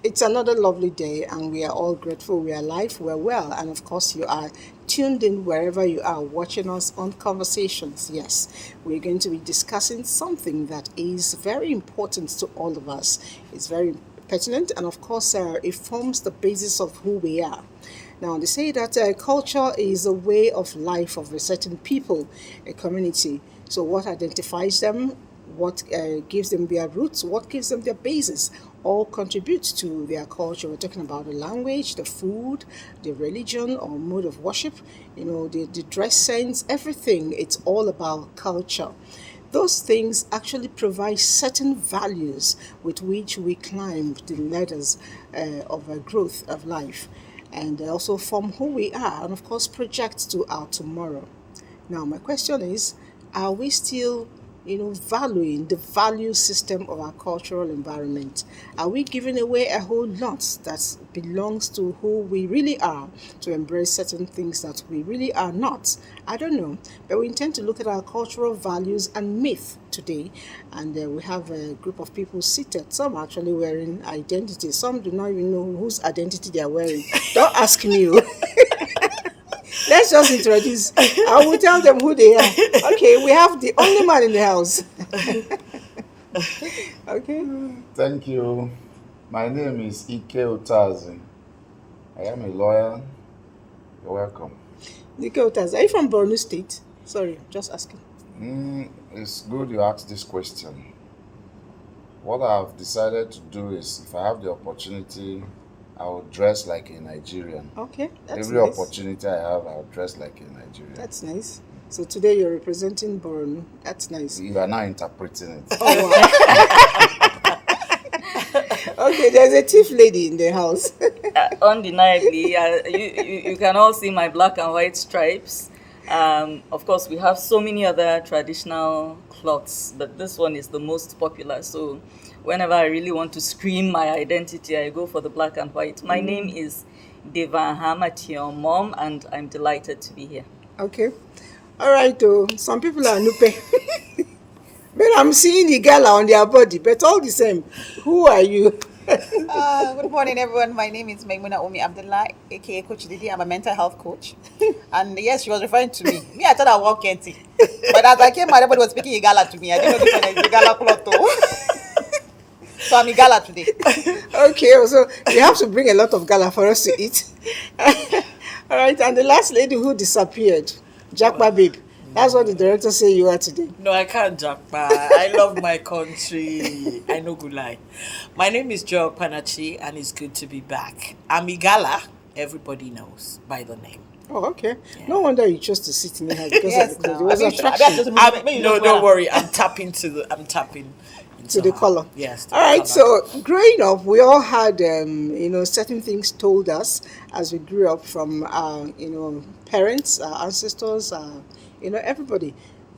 It's another lovely day, and we are all grateful we are alive, we're well, and of course, you are tuned in wherever you are watching us on Conversations. Yes, we're going to be discussing something that is very important to all of us. It's very pertinent, and of course, it forms the basis of who we are. Now, they say that culture is a way of life of a certain people, a community. So, what identifies them, what gives them their roots, what gives them their basis, all contributes to their culture. We're talking about the language, the food, the religion or mode of worship, the dress sense, everything. It's all about culture. Those things actually provide certain values with which we climb the ladders of growth of life, and they also form who we are and, of course, project to our tomorrow. Now, my question is, are we still valuing the value system of our cultural environment? Are we giving away a whole lot that belongs to who we really are to embrace certain things that we really are not? I don't know, but we intend to look at our cultural values and myth today, and we have a group of people seated. Some are actually wearing identity. Some do not even know whose identity they are wearing. Don't ask me. Let's just introduce. I will tell them who they are. Okay, we have the only man in the house. Okay. Thank you. My name is Ike Utazi. I am a lawyer. You're welcome. Ike Utazi, are you from Borno State? Sorry, just asking. It's good you asked this question. What I've decided to do is, if I have the opportunity, I will dress like a Nigerian. Okay, that's Every nice. opportunity I have, I'll dress like a Nigerian. That's nice. So today you're representing Borno. That's nice. You are now interpreting it. Oh, wow. Okay, there's a thief lady in the house. Undeniably, you can all see my black and white stripes. Of course, we have so many other traditional cloths, but this one is the most popular. So whenever I really want to scream my identity, I go for the black and white. My name is Devan Hamati, Mom, and I'm delighted to be here. Okay. All right, though. Some people are Nupe. But I'm seeing the gala on their body, but all the same, who are you? Good morning, everyone. My name is Maimuna Omi Abdullah, aka Coach Didi. I'm a mental health coach. And yes, she was referring to me. I thought I walked Kenti. But as I came, everybody was speaking Igala to me. I didn't know this one is Igala cloth. So I'm Igala today. Okay, so you have to bring a lot of gala for us to eat. All right, and the last lady who disappeared, Jackpa Babe. That's what the director say you are today. No, I can't Jackpa. I love my country. I no good lie. My name is Joel Panachi, and it's good to be back. I'm Igala. Everybody knows by the name. Oh, okay. Yeah. No wonder you chose to sit in the house because yes, of the clothes. It was attraction. No, don't worry. I'm tapping to the color. Yes. All right. So growing up, we all had certain things told us as we grew up from our parents, our ancestors, everybody.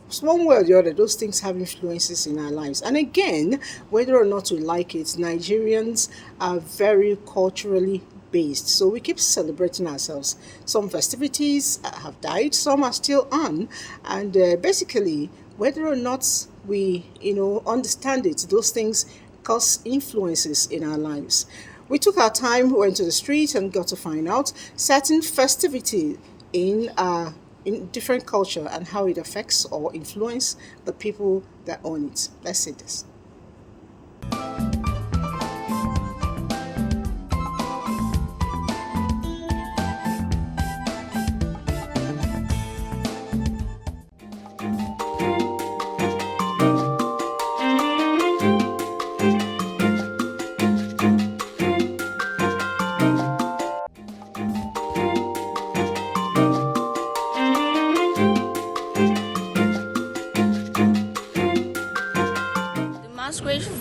So one way or the other, those things have influences in our lives. And again, whether or not we like it, Nigerians are very culturally based. So we keep celebrating ourselves. Some festivities have died, some are still on. And basically, whether or not we, understand it, those things cause influences in our lives. We took our time, went to the street and got to find out certain festivities in different culture and how it affects or influence the people that own it. Let's see this.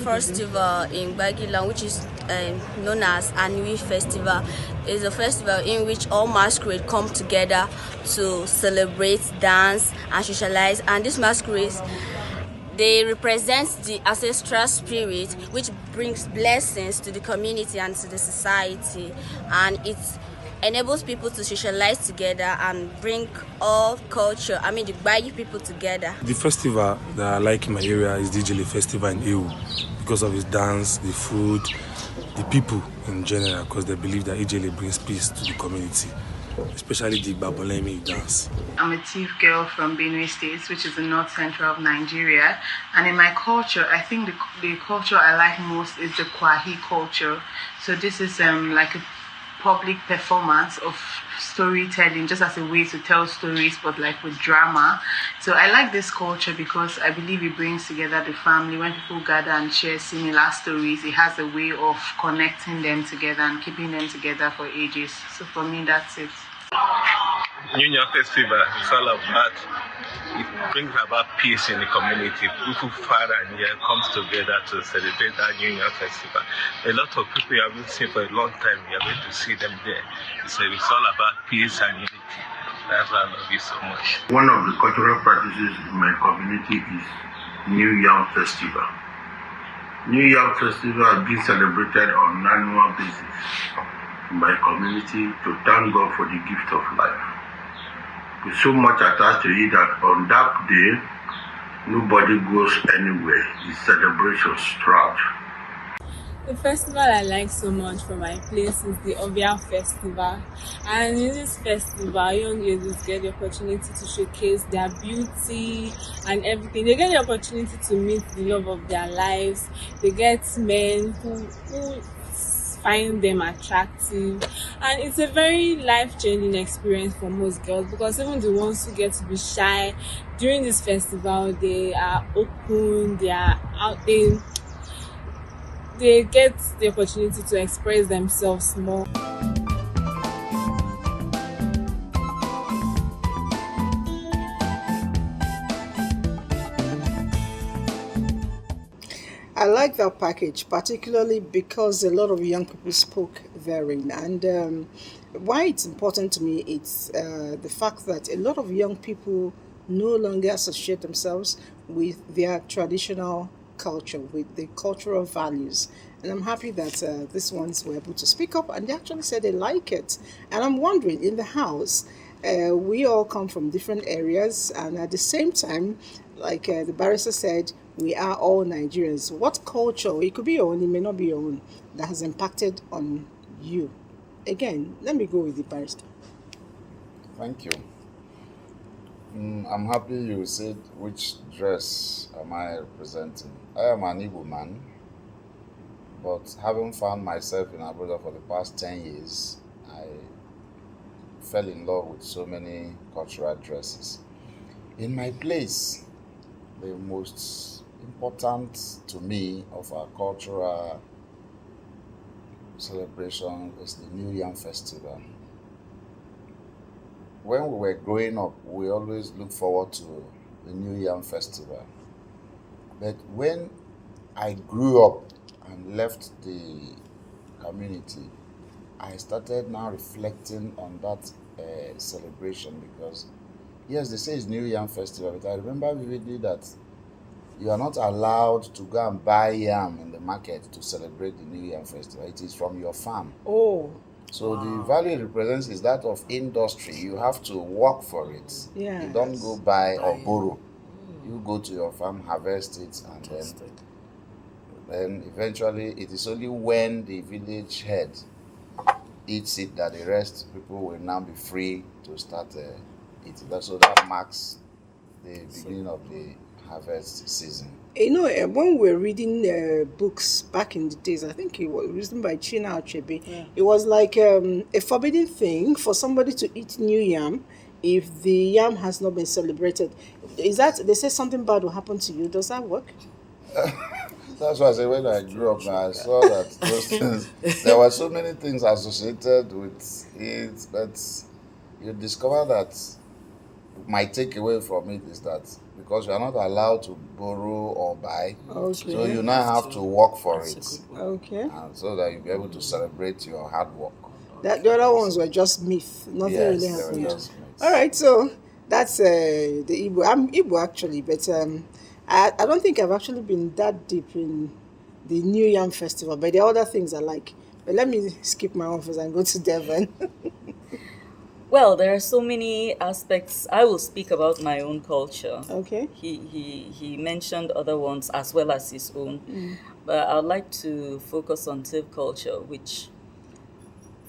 Festival in Bagilan, which is known as Anui Festival, is a festival in which all masquerades come together to celebrate, dance, and socialize. And these masquerades, they represent the ancestral spirit, which brings blessings to the community and to the society, and it enables people to socialize together and bring all culture, the Gbagi people together. The festival that I like in my area is the Ijele Festival in Ewu because of its dance, the food, the people in general, because they believe that Ijele brings peace to the community, especially the Babolemi dance. I'm a Tiv girl from Benue State, which is the north central of Nigeria. And in my culture, I think the culture I like most is the Kwahi culture. So this is like a public performance of storytelling, just as a way to tell stories, but like with drama. So I like this culture because I believe it brings together the family. When people gather and share similar stories, it has a way of connecting them together and keeping them together for ages. So for me, that's it. New Year Festival is all about, it brings about peace in the community. People far and near comes together to celebrate that New Year Festival. A lot of people you haven't seen for a long time, you are going to see them there. It's all about peace and unity. That's why I love you so much. One of the cultural practices in my community is New Yam Festival. New Yam Festival has been celebrated on an annual basis in my community to thank God for the gift of life. With so much attached to it that on that day, nobody goes anywhere. The celebrations throughout. The festival I like so much from my place is the Obia Festival. And in this festival, young ladies get the opportunity to showcase their beauty and everything. They get the opportunity to meet the love of their lives. They get men who find them attractive, and it's a very life-changing experience for most girls, because even the ones who get to be shy during this festival, they are open, they are out, they get the opportunity to express themselves more. I like that package, particularly because a lot of young people spoke therein. And why it's important to me, it's the fact that a lot of young people no longer associate themselves with their traditional culture, with the cultural values. And I'm happy that these ones were able to speak up, and they actually said they like it. And I'm wondering, in the house, we all come from different areas, and at the same time, like the barrister said, we are all Nigerians. What culture, it could be your own, it may not be your own, that has impacted on you? Again, let me go with the barrister. Thank you. I'm happy you said which dress am I representing. I am an Igbo man, but having found myself in Abuja for the past 10 years, I fell in love with so many cultural dresses. In my place, the most important to me of our cultural celebration is the New Yam Festival. When we were growing up, we always looked forward to the New Yam Festival. But when I grew up and left the community, I started now reflecting on that celebration, because yes, they say it's New Yam Festival, but I remember vividly that you are not allowed to go and buy yam in the market to celebrate the New Yam Festival. It is from your farm. Oh. So the value it represents is that of industry. You have to work for it. Yes. You don't go buy or borrow. You go to your farm, harvest it, and then eventually it is only when the village head eats it that the rest people will now be free to start eating. So that marks the beginning of the harvest season. You know, when we were reading books back in the days, I think it was written by China Achebe. Yeah. It was like a forbidden thing for somebody to eat new yam if the yam has not been celebrated. Is that, they say something bad will happen to you? Does that work? That's why I say when I grew up, I saw that those things, there were so many things associated with it, but you discover that my takeaway from it is that because you are not allowed to borrow or buy, so you now have to work for it. Okay. And so that you'll be able to celebrate your hard work. That the other ones were just myth. Nothing really happened. All right, so that's the Igbo. I'm Igbo actually, but I don't think I've actually been that deep in the New Yam Festival, but there are other things I like. But let me skip my office and go to Devon. Well, there are so many aspects. I will speak about my own culture. Okay. He mentioned other ones as well as his own. But I'd like to focus on Tiv culture, which,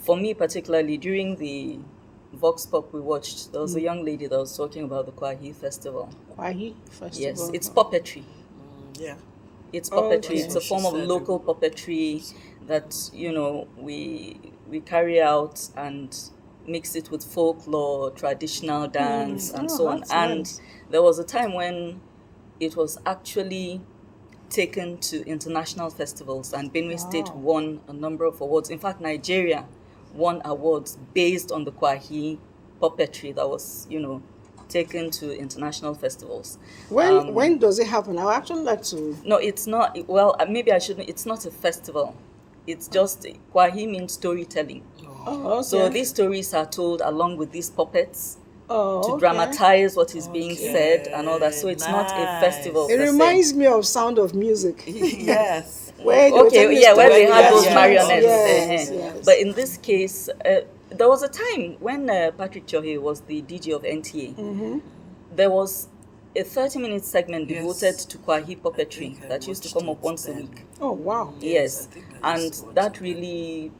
for me particularly, during the Vox Pop we watched, there was a young lady that was talking about the Kwahi Festival. Kwahi Festival. Yes, it's puppetry. Yeah. It's puppetry. Okay. It's a form of local puppetry that, we carry out and mix it with folklore, traditional dance, and so on. that's And nice. there was a time when it was actually taken to international festivals, and Benue State won a number of awards. In fact, Nigeria won awards based on the Kwahi puppetry that was, taken to international festivals. When does it happen? I would actually like to. No, it's not. Well, maybe I shouldn't. It's not a festival. It's just Kwahi means storytelling. Oh, okay. So these stories are told along with these puppets to okay. dramatize what is being said and all that. So it's not a Nice. festival. It per se. reminds me of Sound of Music. Yes. Where they were telling Okay, yeah, where they had those Yes, marionettes. yes, eh. yes. But in this case, there was a time when Patrick Chohe was the DJ of NTA. Mm-hmm. There was a 30-minute segment Yes. devoted to Kwahi puppetry think I that used to watched come up it once a then. week. Oh wow. Yes, I think I used and to watch that really,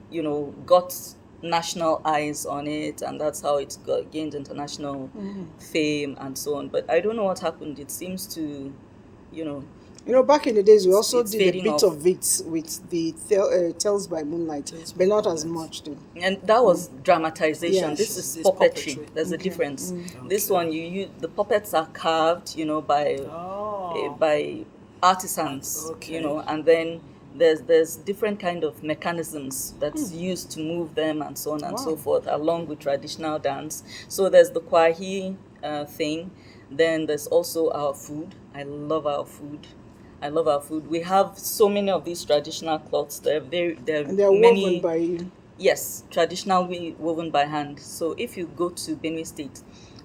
got national eyes on it, and that's how it gained international fame and so on. But I don't know what happened. It seems to, Back in the days, we also it's did a fading bit off. of it with the Tales by Moonlight, but not as much though. And that was dramatization. Yes. This is This puppetry. puppetry. There's a difference. This one, the puppets are carved, by artisans, Okay. and then there's different kind of mechanisms that's used to move them and so on and so forth, along with traditional dance. So there's the Kwahi thing. Then there's also our food. I love our food. We have so many of these traditional cloths. They're And they're many, woven by you. yes, traditionally woven by hand. So if you go to Benue State,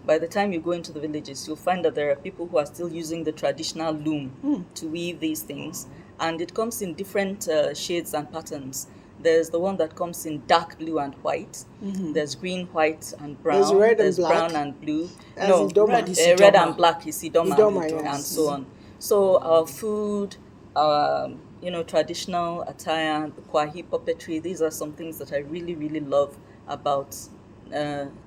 by the time you go into the villages, you'll find that there are people who are still using the traditional loom to weave these things. And it comes in different shades and patterns. There's the one that comes in dark blue and white. There's green, white, and brown. There's red and black. Brown and blue. As No, Idoma. red is red Idoma. and black is Idoma, Idoma, yes. and so on. So our food, our traditional attire, the Kwahi puppetry, these are some things that I really, really love about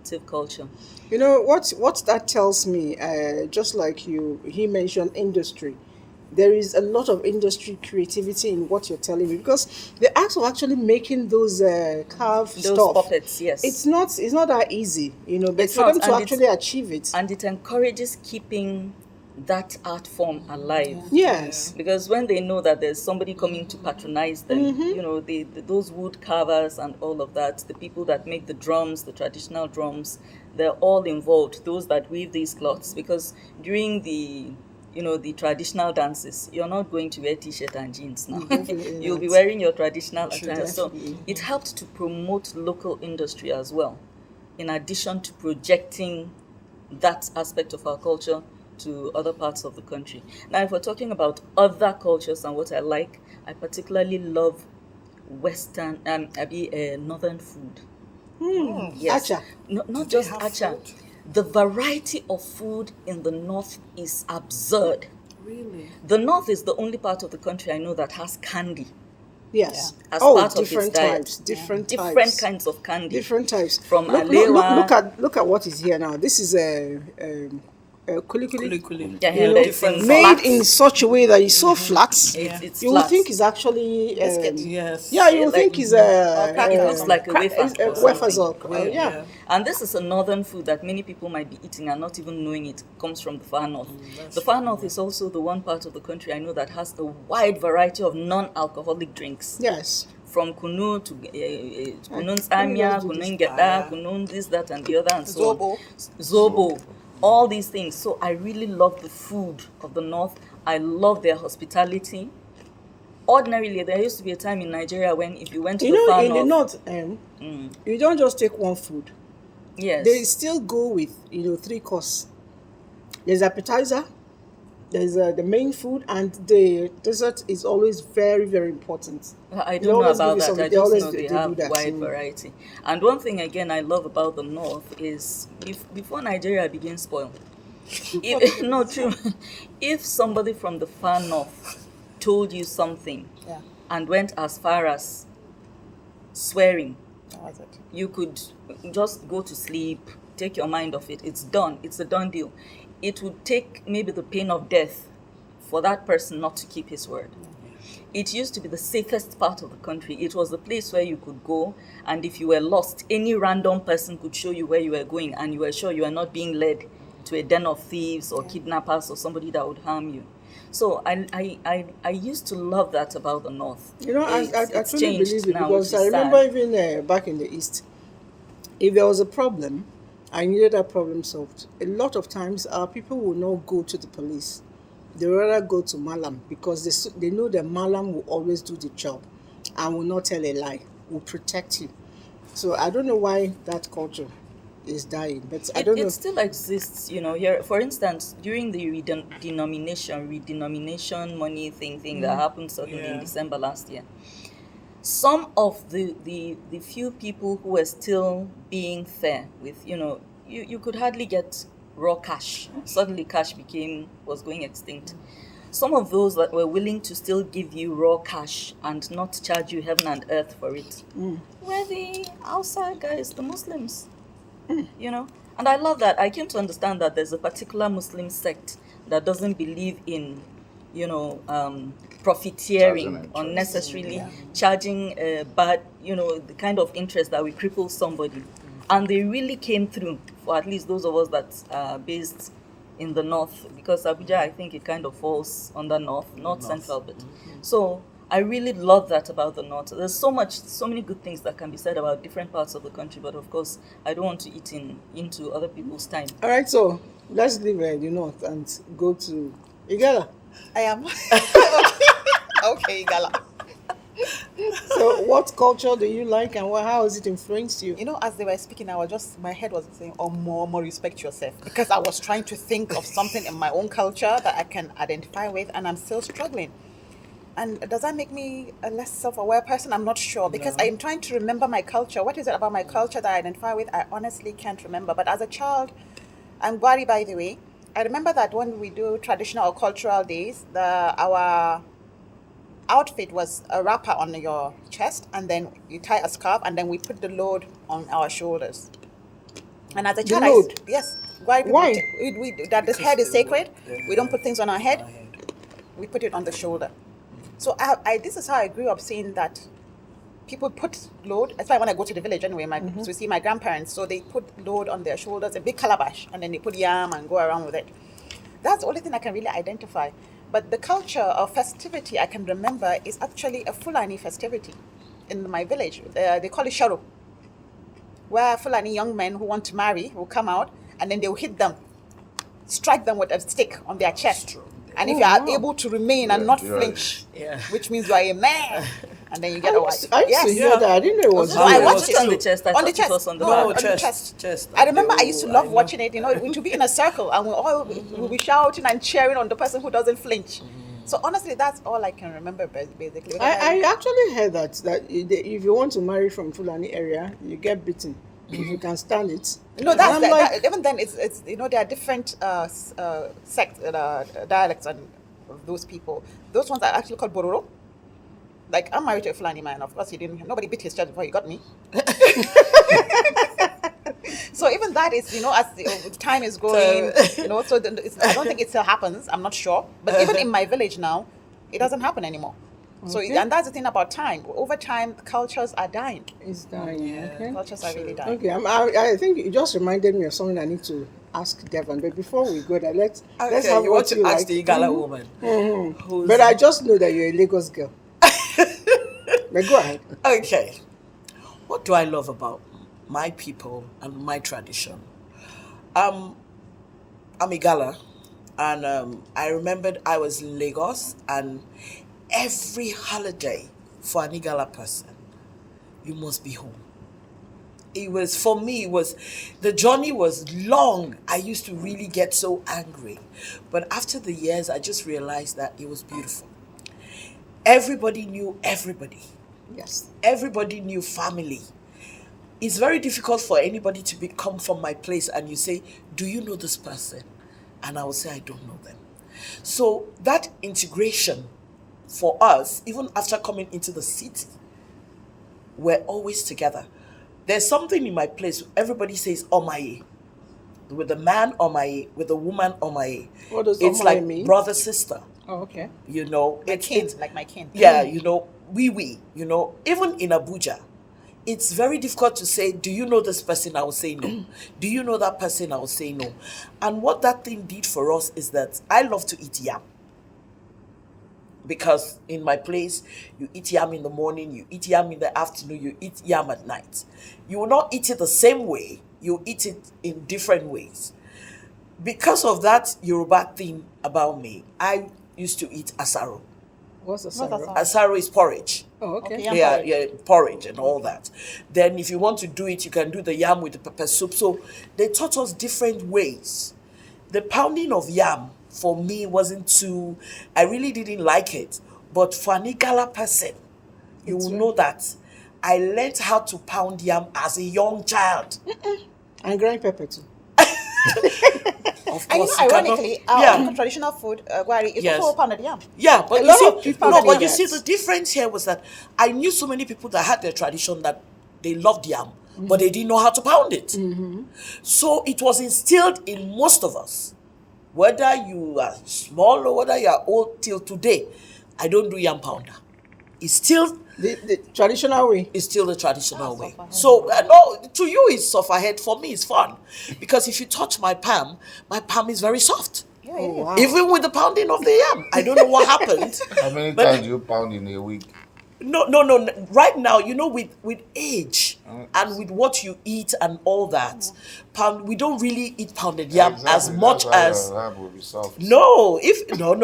Tiv culture. What that tells me, just like he mentioned industry. There is a lot of industry creativity in what you're telling me, because the act of actually making those carved Those stuff, puppets, yes. it's not that easy, but It's for not, them to and actually achieve it. And it encourages keeping that art form alive. Yes. Because when they know that there's somebody coming to patronize them, those wood carvers and all of that, the people that make the drums, the traditional drums, they're all involved, those that weave these cloths. Because during the traditional dances, you're not going to wear t-shirt and jeans now. Definitely You'll be not. wearing your traditional attire. So Definitely. it helped to promote local industry as well, in addition to projecting that aspect of our culture to other parts of the country. Now, if we're talking about other cultures and what I particularly love Western, Northern food. Yes. Acha. Not just have acha. food? The variety of food in the north is absurd. Really? The north is the only part of the country I know that has candy Yes. as part of its different diet. types. Different types. Different kinds of candy. Different types. From look, alewa. look at what is here now. This is a kuli kuli. Kuli. Yeah, You know, it's in made flats. in such a way that it's so flat. It's You would flat. think it's actually Yes. yeah, you would like- think it's it looks like a wafer or wafer something. yeah. And this is a northern food that many people might be eating and not even knowing it comes from the far north. The far north is also the one part of the country I know that has a wide variety of non-alcoholic drinks. Yes. From kunu to kunun samia, kunun geda, kunun this, that, and the other, and so on. Zobo. All these things. So I really love the food of the north. I love their hospitality. Ordinarily, there used to be a time in Nigeria when if you went to the far in the north, north, you don't just take one food. yes, They still go with 3 course. There's appetizer, there's the main food, and the dessert is always very, very important. I They don't know always about give you that. something. I They just always know do- they they do have that. wide variety. And one thing again I love about the north is before Nigeria begins spoil. No, true. If somebody from the far north told you something, and went as far as swearing. That was it. You could just go to sleep, take your mind off it. It's done. It's a done deal. It would take maybe the pain of death for that person not to keep his word. It used to be the safest part of the country. It was the place where you could go, and if you were lost, any random person could show you where you were going, and you were sure you were not being led to a den of thieves or kidnappers or somebody that would harm you. So I used to love that about the North. You know, I It's truly changed believe it, now, because which I is remember sad. even back in the East, if there was a problem, I needed that problem solved. A lot of times, people will not go to the police. They rather go to Malam, because they know that Malam will always do the job and will not tell a lie, will protect you. So I don't know why that culture is dying, but I don't know. It still exists, here. For instance, during the redenomination money thing that happened suddenly in December last year, some of the few people who were still being fair with, you could hardly get raw cash. Suddenly cash was going extinct. Some of those that were willing to still give you raw cash and not charge you heaven and earth for it were the outside guys, the Muslims. And I love that. I came to understand that there's a particular Muslim sect that doesn't believe in, profiteering, Charging unnecessarily charging bad, the kind of interest that will cripple somebody. And they really came through for at least those of us that are based in the North, because Abuja, I think it kind of falls under North Central bit. So I really love that about the North. There's so many good things that can be said about different parts of the country, but of course, I don't want to eat into other people's time. All right, so let's leave the North and go to Igala. I am. Okay, Gala. So what culture do you like, and how has it influenced you? As they were speaking, my head was saying, oh, more respect yourself. Because I was trying to think of something in my own culture that I can identify with, and I'm still struggling. And does that make me a less self-aware person? I'm not sure, because I'm trying to remember my culture. What is it about my culture that I identify with? I honestly can't remember. But as a child, I'm Gwari, by the way. I remember that when we do traditional or cultural days, our outfit was a wrapper on your chest, and then you tie a scarf, and then we put the load on our shoulders. And as a child, load? Yes. Why? That this head is sacred. We don't put things on our head. We put it on the shoulder. So this is how I grew up, seeing that people put load. That's why when I go to the village anyway, to see my grandparents, so they put load on their shoulders, a big calabash, and then they put yam and go around with it. That's the only thing I can really identify. But the culture of festivity I can remember is actually a Fulani festivity in my village. They call it Sharo, where Fulani young men who want to marry will come out, and then they'll hit them, strike them with a stick on their chest. And if you are able to remain and not flinch, which means you are a man, and then you get a wife. I used to hear that. I didn't know it was. I watched it on the chest. I on the thought chest. it was on the No, back. on the chest. I remember I used to love watching it. We would be in a circle, and we'll be shouting and cheering on the person who doesn't flinch. So honestly, that's all I can remember basically. I actually heard that if you want to marry from Fulani area, you get beaten. If you can stand it. No, even then it's there are different dialects and of those people. Those ones are actually called Bororo. Like, I'm married to a Fulani man. Of course, nobody beat his chest before he got me. So even that is, as the time is going, so I don't think it still happens. I'm not sure. But even in my village now, it doesn't happen anymore. So, and that's the thing about time. Over time, cultures are dying. It's dying. Okay. Cultures are really dying. Okay, I think you just reminded me of something I need to ask Devon. But before we go there, let's have you what want you to ask like. the Igala woman. But I just know that you're a Lagos girl. But go ahead. Okay. What do I love about my people and my tradition? I'm Igala, and I remembered I was in Lagos, and every holiday for an Igala person, you must be home. The journey was long. I used to really get so angry. But after the years, I just realized that it was beautiful. Everybody knew everybody. Yes. Everybody knew family. It's very difficult for anybody to come from my place and you say, do you know this person? And I will say, I don't know them. So that integration for us, even after coming into the city, we're always together. There's something in my place. Everybody says Omaye. With the man Omaye, with the woman Omaye. What does It's Omaye like mean? brother, sister. Oh, okay. You know, Like my kin. yeah, you know, you know, even in Abuja, it's very difficult to say, do you know this person? I will say no. Do you know that person? I will say no. And what that thing did for us is that I love to eat yam. Because in my place, you eat yam in the morning, you eat yam in the afternoon, you eat yam at night. You will not eat it the same way, you eat it in different ways. Because of that Yoruba thing about me, I used to eat asaro. What's a sorrow? Asaro is porridge. Oh, okay. Yeah, porridge and all that. Then if you want to do it, you can do the yam with the pepper soup. So they taught us different ways. The pounding of yam for me wasn't too, I really didn't like it. But for an Igala person, you will know that I learned how to pound yam as a young child. And grind pepper too. Of And course, ironically, our traditional food, Gwari, is Yes. also pounded yam. Yeah, but A you lot see, of people no, do but you that. see, the difference here was that I knew so many people that had their tradition that they loved yam, but they didn't know how to pound it. So it was instilled in most of us, whether you are small or whether you are old. Till today, I don't do yam pounder. It's still The traditional way. It's still the traditional way. So, no, to you it's suffer head. For me, it's fun. Because if you touch my palm is very soft. Yeah, it is. Wow. Even with the pounding of the yam. I don't know what happened. How many But- times do you pound in a week? No. Right now, you know, with age and with what you eat and all that, we don't really eat pounded yam as much as. Your yam will be soft. No,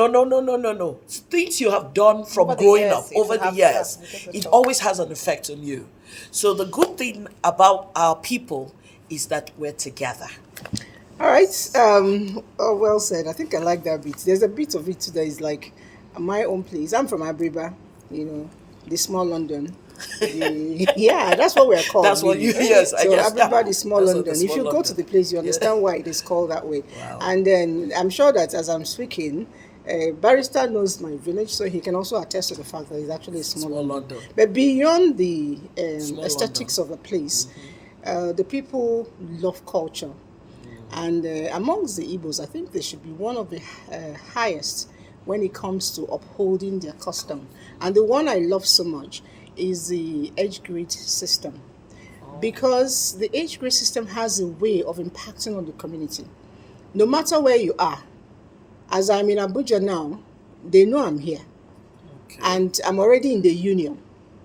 no. Things you have done from Over the growing years, up it over the has- years, yeah, it it gets always has an effect on you. So the good thing about our people is that we're together. All right. Oh, well said. I think I like that bit. There's a bit of it too that is like my own place. I'm from Abriba, you know, the small London. Yeah, that's what we're called. That's what really. you- yes, I So guess, yeah. Abriba, the small That's what London. the If small you go London. to the place, you understand why it is called that way. Wow. And then I'm sure that as I'm speaking, Barrister knows my village, so he can also attest to the fact that it's actually a small, Small London. London. But beyond the Small aesthetics of a place, the people love culture. And amongst the Igbos, I think they should be one of the highest when it comes to upholding their custom. And the one I love so much is the age grade system. Because the age grade system has a way of impacting on the community. No matter where you are, as I'm in Abuja now, they know I'm here. And I'm already in the union.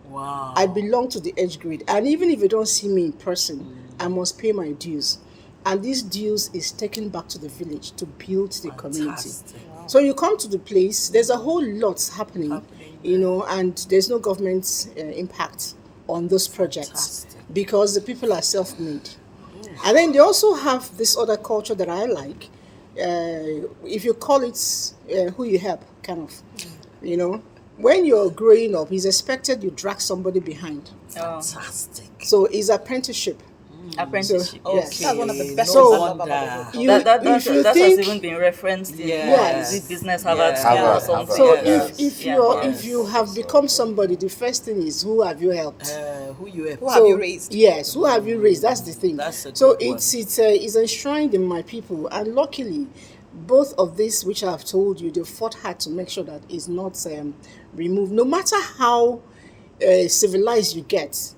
Wow. I belong to the age grade. And even if you don't see me in person, I must pay my dues. And this dues is taken back to the village to build the community. So you come to the place, there's a whole lot happening, you know, and there's no government impact on those projects because the people are self-made. And then they also have this other culture that I like. If you call it who you help, kind of, you know. When you're growing up, it's expected you drag somebody behind. Fantastic. So it's apprenticeship. Apprenticeship. So, yes. That's one of the best No things I love wonder. about the You- That if you has think- even been referenced in Yes. the business Harvard Yes. school or Harvard, something. So Yes. if you have become somebody, the first thing is who have you helped? Who you have? Who have you raised? Yes, who have you raised? That's the thing. That's a So good one. it's enshrined in my people, and luckily, both of these which I have told you, they fought hard to make sure that it's not removed. No matter how civilized you get,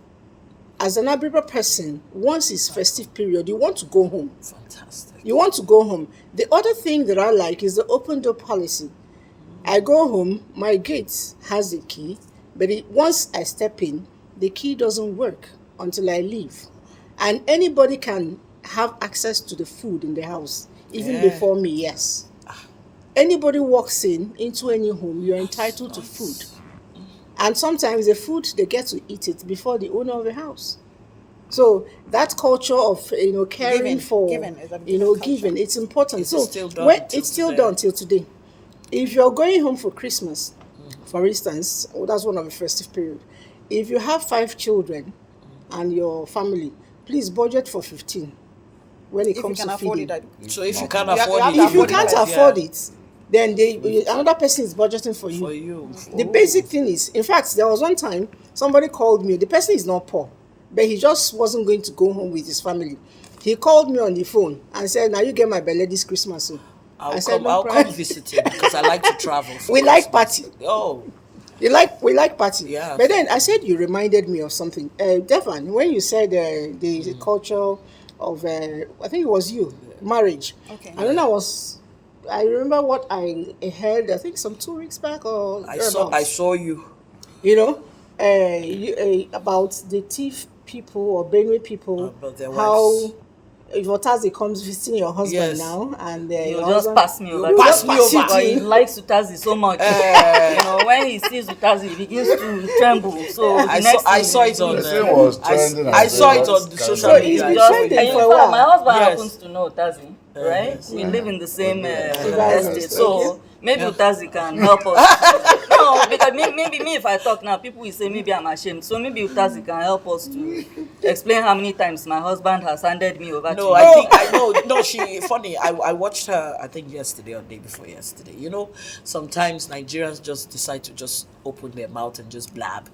as an Abriba person, once it's festive period, you want to go home. Fantastic. You want to go home. The other thing that I like is the open door policy. I go home, my gate has a key, but once I step in, the key doesn't work until I leave. And anybody can have access to the food in the house, even before me, yes. Anybody walks into any home, you're entitled to food. And sometimes the food, they get to eat it before the owner of the house. So that culture of caring Giving. for Giving is a giving, it's important. Is it So still done till it's still today? done till today. If you're going home for Christmas, for instance, that's one of the festive period. If you have 5 children and your family, please budget for 15 when it If you comes can to afford feeding. it, So if you can't You have- afford you have it, to If you afford it, can't yeah. afford it, then another person is budgeting for you. For you. The basic thing is, in fact, there was one time somebody called me. The person is not poor, but he just wasn't going to go home with his family. He called me on the phone and said, "Now you get my belly this Christmas." So I'll come visit him because I like to travel. We like party. Oh, we like party. Yeah. But then I said you reminded me of something. Devon, when you said the culture of, I think it was you, marriage. Okay. And then I remember what I heard, I think some 2 weeks back or I thereabouts. saw you. You know, about the thief people or Benue people, About their how wives. if Otazi comes visiting your husband Yes. now and He'll your just husband, pass me over. pass me over. But he likes Utazi so much. You know, when he sees Utazi, he begins to tremble. So the next I thing saw he it on. does- The thing was trending. I saw it on the social So it's media. been just, trending and in for a fact, while. my husband Yes. happens to know Utazi, right? Yes. We live in the same Environment. estate, so maybe Utazi can help us. No, because maybe me, if I talk now, people will say maybe I'm ashamed. So maybe Utazi can help us to explain how many times my husband has handed me over to No, you. I think I know. No, she funny. I watched her. I think yesterday or day before yesterday. You know, sometimes Nigerians just decide to just open their mouth and just blab,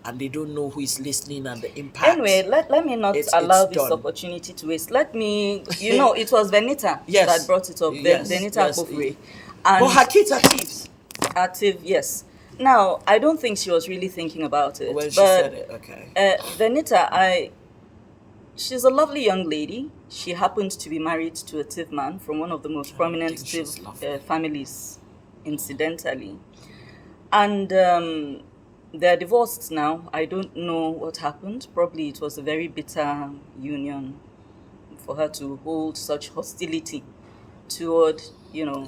and they don't know who is listening and the impact. Anyway, let me not It's allow this done. opportunity to waste. Let me, it was Venita Yes. that brought it up. Yes, Venita yes. Akpofure. But her kids are thieves. Active, yes. Now, I don't think she was really thinking about it. When she but, said it, okay. Venita, she's a lovely young lady. She happened to be married to a thief man from one of the most prominent think she's thief lovely. families, incidentally. And they're divorced now. I don't know what happened. Probably it was a very bitter union for her to hold such hostility toward,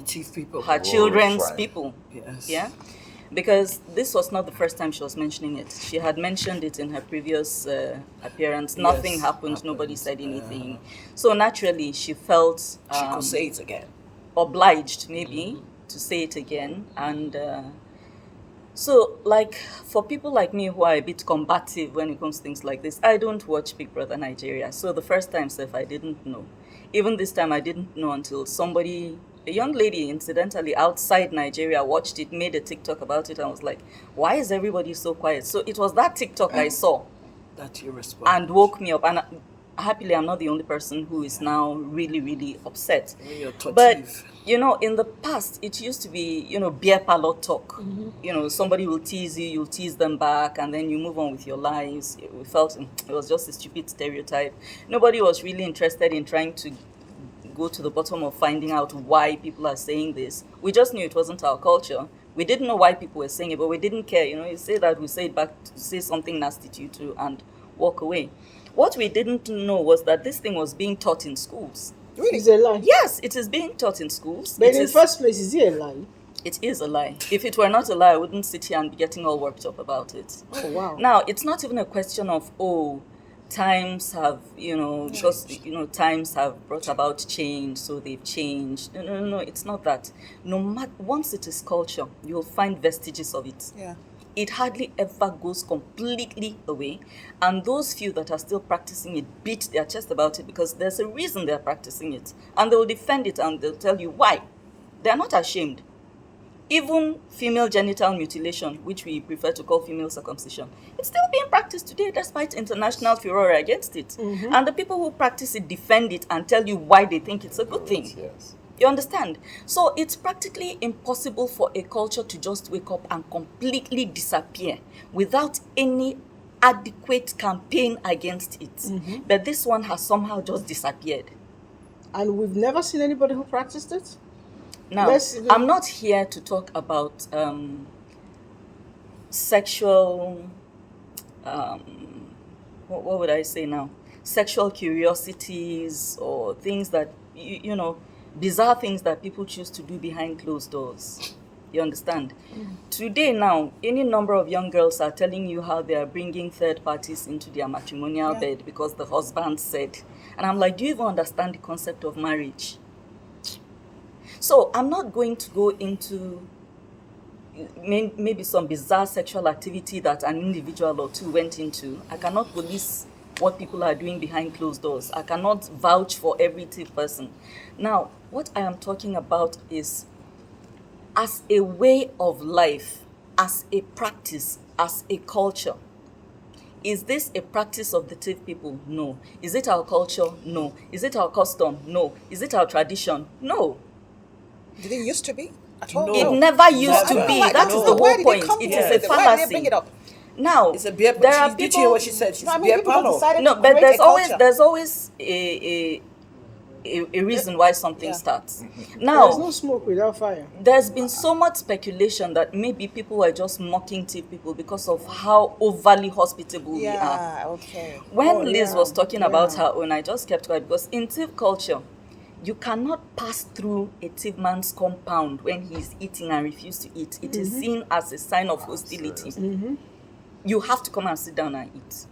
Thief people. her children's fine. people. Yes. Yeah? Because this was not the first time she was mentioning it. She had mentioned it in her previous appearance. Nothing Yes, happened. Nobody happened. said anything. So naturally, she felt She could say it again. obliged, maybe, to say it again. And so, for people like me who are a bit combative when it comes to things like this, I don't watch Big Brother Nigeria. So the first time, Seth, I didn't know. Even this time, I didn't know until a young lady, incidentally, outside Nigeria, watched it, made a TikTok about it, and was like, why is everybody so quiet? So it was that TikTok I saw That you respond. and woke me up. And happily, I'm not the only person who is now really, really upset. When you're But, tortive. in the past, it used to be, beer parlor talk. Somebody will tease you, you'll tease them back, and then you move on with your lives. We felt it was just a stupid stereotype. Nobody was really interested in trying to go to the bottom of finding out why people are saying this. We just knew it wasn't our culture. We didn't know why people were saying it, but we didn't care. You say that, we say it back, say something nasty to you too, and walk away. What we didn't know was that this thing was being taught in schools. Really? It's a lie. Yes, it is being taught in schools. But in the first place, is it a lie? It is a lie. If it were not a lie, I wouldn't sit here and be getting all worked up about it. Oh, wow. Now, it's not even a question of, times have, because, times have brought about change, so they've changed. No, it's not that. No matter, once it is culture, you'll find vestiges of it. Yeah. It hardly ever goes completely away. And those few that are still practicing it beat their chest about it because there's a reason they're practicing it. And they'll defend it and they'll tell you why. They're not ashamed. Even female genital mutilation, which we prefer to call female circumcision, it's still being practiced today despite international furor against it. And the people who practice it defend it and tell you why they think it's a good thing. Yes. You understand? So it's practically impossible for a culture to just wake up and completely disappear without any adequate campaign against it. But this one has somehow just disappeared. And we've never seen anybody who practiced it? Now, I'm not here to talk about sexual, what would I say now? Sexual curiosities or things that, bizarre things that people choose to do behind closed doors. You understand? Today now, any number of young girls are telling you how they are bringing third parties into their matrimonial bed because the husband said. And I'm like, do you even understand the concept of marriage? So I'm not going to go into maybe some bizarre sexual activity that an individual or two went into. I cannot police what people are doing behind closed doors. I cannot vouch for every person. Now, what I am talking about is as a way of life, as a practice, as a culture. Is this a practice of the Tiv people? No. Is it our culture? No. Is it our custom? No. Is it our tradition? No. Did it used to be? At all? It No. never used I to don't know be. why- That is no. the Why whole did it point. come It here? is a Why did they fallacy. bring it up? Now, It's a beer. there are Did you hear what she people. said? She's No, I mean, beer people have parlor. decided No, to but create there's a always culture. a reason why something Yeah. starts. There's Now, no smoke without fire. there's been so much speculation that maybe people were just mocking Tiv people because of how overly hospitable we are. Yeah, okay. When Oh, Liz yeah, was talking about yeah. her own, I just kept quiet because in Tiv culture, you cannot pass through a Tiv man's compound when he's eating and refuse to eat. It is seen as a sign of hostility. You have to come and sit down and eat.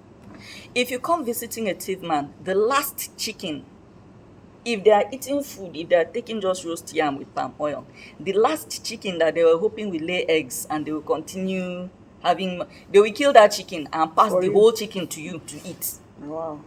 If you come visiting a Tiv man, the last chicken, if they are eating food, if they are taking just roast yam with palm oil, the last chicken that they were hoping will lay eggs and they will continue having, they will kill that chicken and pass For the you. whole chicken to you to eat. Wow.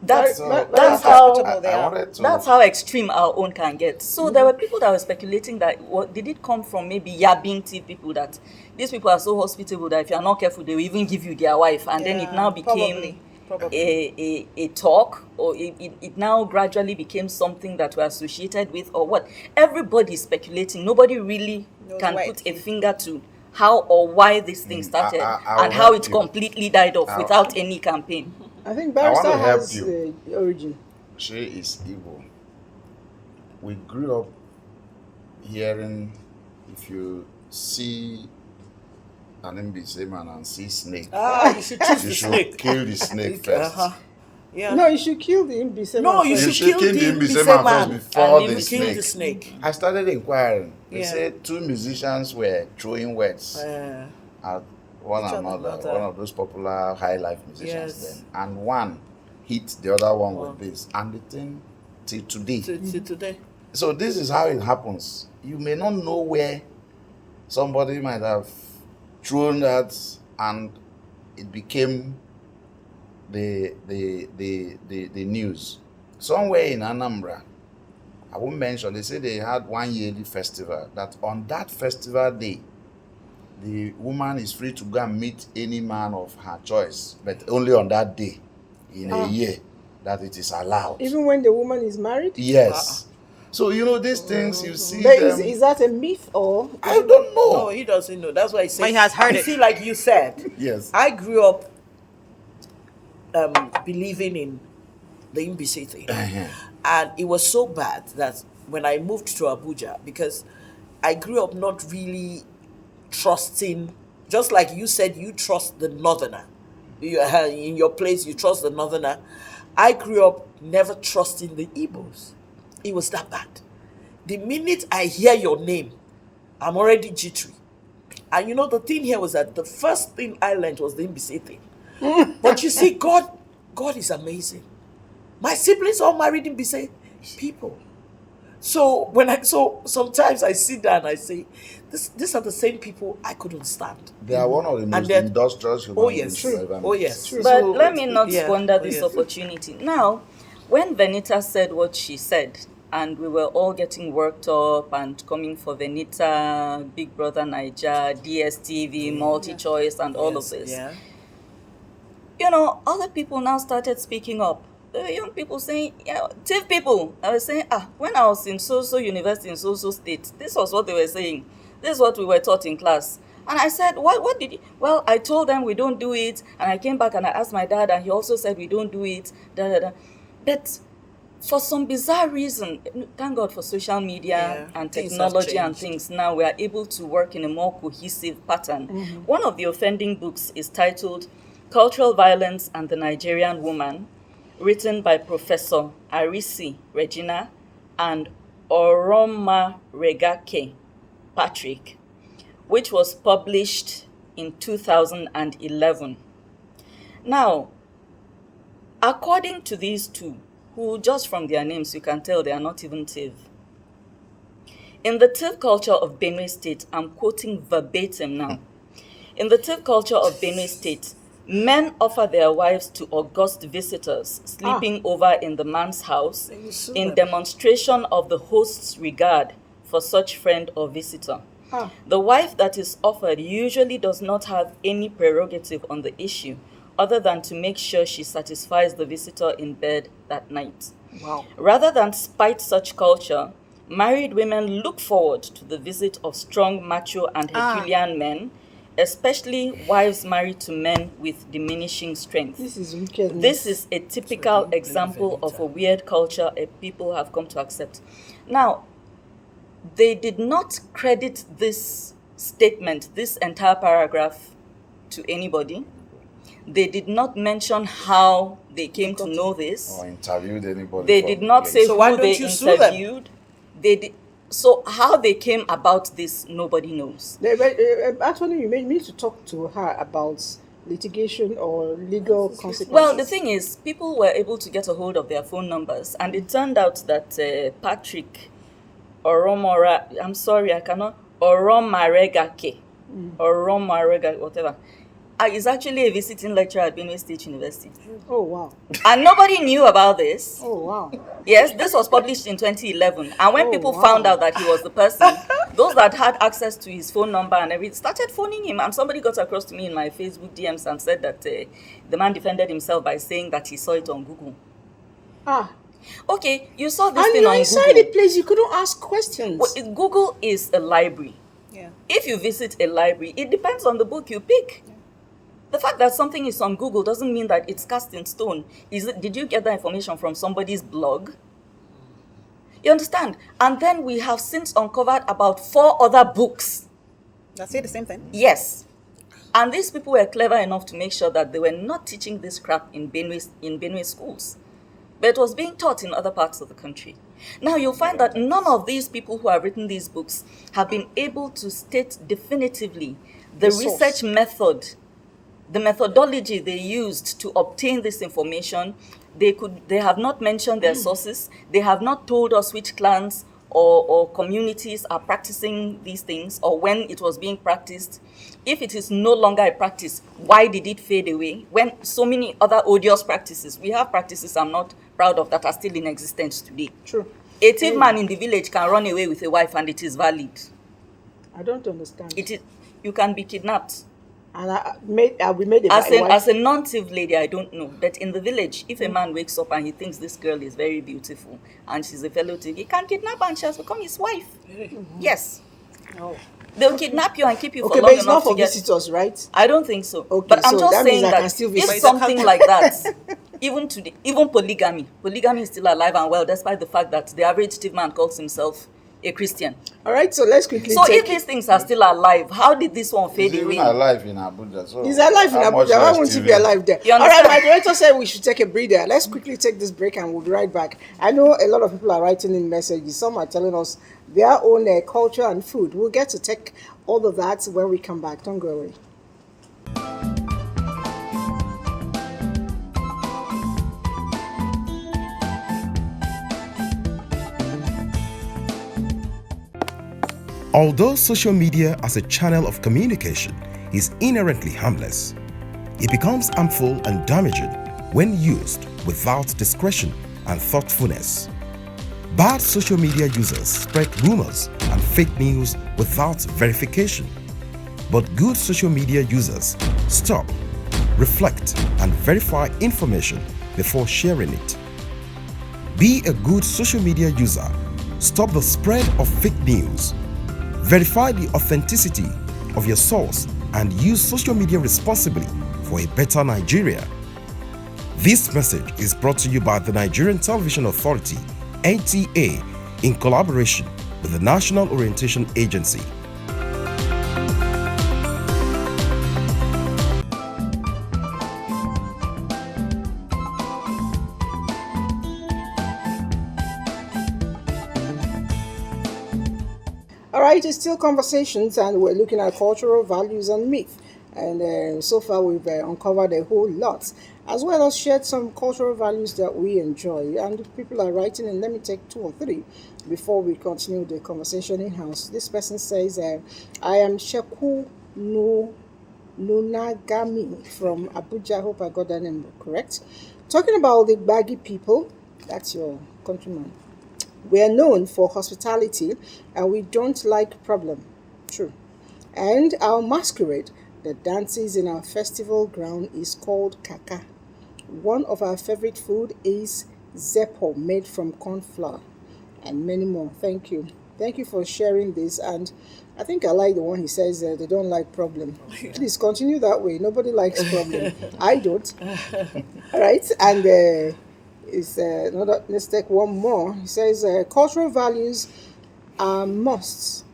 That's So that's I- how hospitable they I are. wanted to. that's how extreme our own can get. So there were people that were speculating that what did it come from maybe Yabing Tea people, that these people are so hospitable that if you are not careful they will even give you their wife, and then it Yeah, now became probably. a talk, or it now gradually became something that we're associated with, or what. Everybody is speculating. Nobody really Knows can why put it a finger to how or why this thing started I'll and how help it you. completely died off I'll- without any campaign. I think I want Barrister to help has you. the origin. She is Igbo. We grew up hearing, if you see an NBC man and see snake, You should choose you the should snake. kill the snake first. Yeah. No, you should kill the Mbise. No, you You should should kill kill the the NBC Mbise man man. first before And the if Kill snake. the snake. I started inquiring. They Yeah. said two musicians were throwing words at one Each another, other. one of those popular high life musicians Yes. then. And one hit the other one with this. And the thing till today. To today. So this is how it happens. You may not know where somebody might have thrown that and it became the news. Somewhere in Anambra, I won't mention, they say they had one yearly festival, that on that festival day, the woman is free to go and meet any man of her choice, but only on that day in a year that it is allowed. Even when the woman is married? Yes. So, you know, these things you see But them. is that a myth or? I don't know. No, he doesn't know. That's why he said. But he has heard you it. See, like you said, Yes. I grew up believing in the Mbisi thing. And it was so bad that when I moved to Abuja, because I grew up not really trusting, just like you said, you trust the northerner. In your place, you trust the northerner. I grew up never trusting the Igbos. It was that bad. The minute I hear your name, I'm already jittery. And you know, the thing here was that the first thing I learned was the Mbisi thing. But you see, God is amazing. My siblings all married Mbisi people. So sometimes I sit down and I say, these are the same people I couldn't stand. They are one of the most they're- industrious human Oh beings yes, to ever oh meet. yes. But So, let me not yeah, squander oh, this yes. opportunity. Now, when Venita said what she said, and we were all getting worked up and coming for Venita, Big Brother Niger, DSTV, Multi-Choice, and all of Yes, this, yeah. you know, other people now started speaking up. There were young people saying, yeah, TIF people. I was saying, when I was in so-so university in so-so state, this was what they were saying. This is what we were taught in class. And I said, what did you? Well, I told them we don't do it. And I came back and I asked my dad, and he also said we don't do it. But for some bizarre reason, thank God for social media and things have technology and changed. things, now we are able to work in a more cohesive pattern. One of the offending books is titled Cultural Violence and the Nigerian Woman, written by Professor Arisi Regina and Oroma Regake Patrick, which was published in 2011. Now, according to these two, who just from their names you can tell they are not even TIV, in the TIV culture of Benue State, I'm quoting verbatim now, in the TIV culture of Benue State, men offer their wives to august visitors sleeping over in the man's house in demonstration of the host's regard for such friend or visitor. The wife that is offered usually does not have any prerogative on the issue other than to make sure she satisfies the visitor in bed that night. Wow. Rather than spite such culture, married women look forward to the visit of strong, macho, and Herculean men, especially wives married to men with diminishing strength. This is wickedness. This is a typical example of a weird culture people have come to accept. Now, they did not credit this statement, this entire paragraph, to anybody. They did not mention how they came to know this. Or interviewed anybody. They did not say So why who don't they you sue them? interviewed. They did. So how they came about this, nobody knows. Actually, you may need to talk to her about litigation or legal consequences. Well, the thing is, people were able to get a hold of their phone numbers, and it turned out that Patrick Oromora, I'm sorry, I cannot, Oromaregake, Oromarega, whatever, is actually a visiting lecturer at Benue State University. Oh, wow. And nobody knew about this. Oh, wow. Yes, this was published in 2011. And when people wow. found out that he was the person, those that had access to his phone number and everything started phoning him. And somebody got across to me in my Facebook DMs and said that the man defended himself by saying that he saw it on Google. Okay, you saw this And thing you're on inside Google. the place, you couldn't ask questions. Well, Google is a library. Yeah. If you visit a library, it depends on the book you pick. Yeah. The fact that something is on Google doesn't mean that it's cast in stone. Did you get that information from somebody's blog? You understand? And then we have since uncovered about 4 other books That say the same thing. Yes. And these people were clever enough to make sure that they were not teaching this crap in Benue schools. But it was being taught in other parts of the country. Now you'll find that none of these people who have written these books have been able to state definitively the research method, the methodology they used to obtain this information. They have not mentioned their sources. They have not told us which clans or communities are practicing these things, or when it was being practiced. If it is no longer a practice, why did it fade away? When so many other odious practices, we have practices I'm not proud of that are still in existence today. True. A thief man in the village can run away with a wife and it is valid. I don't understand. It is. You can be kidnapped. And we made a As a non-thief lady, I don't know. But in the village, if a man wakes up and he thinks this girl is very beautiful and she's a fellow thief, he can kidnap her and she has become his wife. Mm-hmm. Yes. Oh. They'll kidnap you and keep you for long but it's enough not for to get... visitors, right? I don't think so. Okay, but I'm so just that saying means I that can still if visit. something like that, even polygamy is still alive and well, despite the fact that the average thief man calls himself a Christian. All right, so let's quickly So if these things are still alive, how did this one fade He's away? even alive in Abuja. So he's alive in how much Abuja. Why less won't he TV? be alive there? You All right, understand? my director said we should take a breather. Let's quickly take this break and we'll be right back. I know a lot of people are writing in messages. Some are telling us their own culture and food. We'll get to take all of that when we come back. Don't go away. Although social media as a channel of communication is inherently harmless, it becomes harmful and damaging when used without discretion and thoughtfulness. Bad social media users spread rumors and fake news without verification. But good social media users stop, reflect, and verify information before sharing it. Be a good social media user. Stop the spread of fake news. Verify the authenticity of your source and use social media responsibly for a better Nigeria. This message is brought to you by the Nigerian Television Authority, NTA, in collaboration with the National Orientation Agency. All right, it's still conversations, and we're looking at cultural values and myth. And so far, we've uncovered a whole lot, as well as shared some cultural values that we enjoy. And people are writing, and let me take 2 or 3 before we continue the conversation in-house. This person says, I am Sheku Nunagami from Abuja. I hope I got that name correct. Talking about the baggy people, that's your countryman. We are known for hospitality and we don't like problem. True. And our masquerade, the dances in our festival ground, is called kaka. One of our favorite food is zepo, made from corn flour, and many more. Thank you. Thank you for sharing this. And I think I like the one he says they don't like problem. Please continue that way. Nobody likes problem. I don't. All right. And let's take one more. He says cultural values must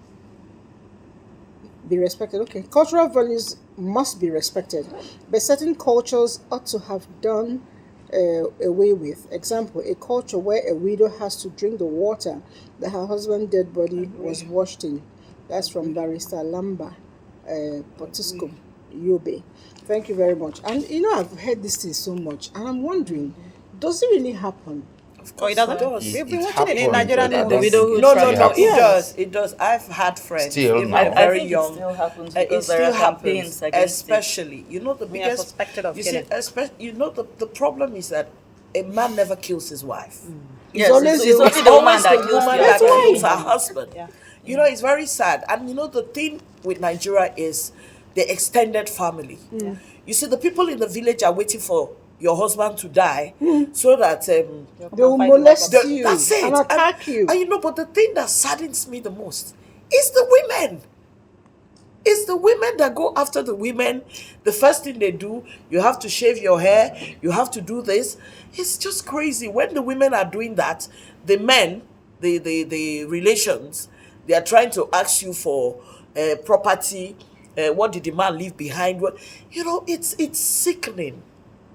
be respected. Okay, cultural values must be respected, but certain cultures ought to have done away with. Example, a culture where a widow has to drink the water that her husband's dead body was washed in. That's from Barrister Lamba Potiskum, Yobe. Thank you very much. And I've heard this thing so much, and I'm wondering, does it really happen? Of course, it does. We've been It watching it in happened, Nigerian but I The don't movies. widowhood No, trafficking. it happens. does. It does. I've had friends. Still even now. I very think young. it still happens It because still there are happens, campaigns against especially. You know the We are biggest. suspected of You see, killing. the problem is that a man never kills his wife. Yes, always it's the- only the woman Always that the kills woman the that husband. kills her husband. Yeah. You know, it's very sad. And the thing with Nigeria is the extended family. You see, the people in the village are waiting for your husband to die so that They will molest you that's it. and attack you. And but the thing that saddens me the most is the women. It's the women that go after the women. The first thing they do, you have to shave your hair, you have to do this. It's just crazy. When the women are doing that, the men, the relations, they are trying to ask you for property. What did the man leave behind? It's sickening.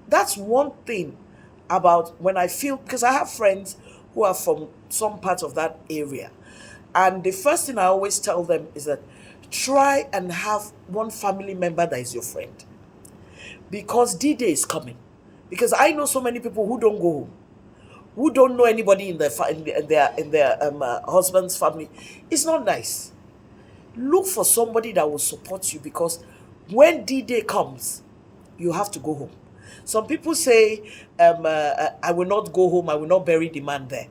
That's one thing about when I feel, because I have friends who are from some part of that area. And the first thing I always tell them is that try and have one family member that is your friend. Because D-Day is coming. Because I know so many people who don't go home, who don't know anybody in their husband's family. It's not nice. Look for somebody that will support you, because when D-Day comes, you have to go home. Some people say, I will not go home, I will not bury the man there.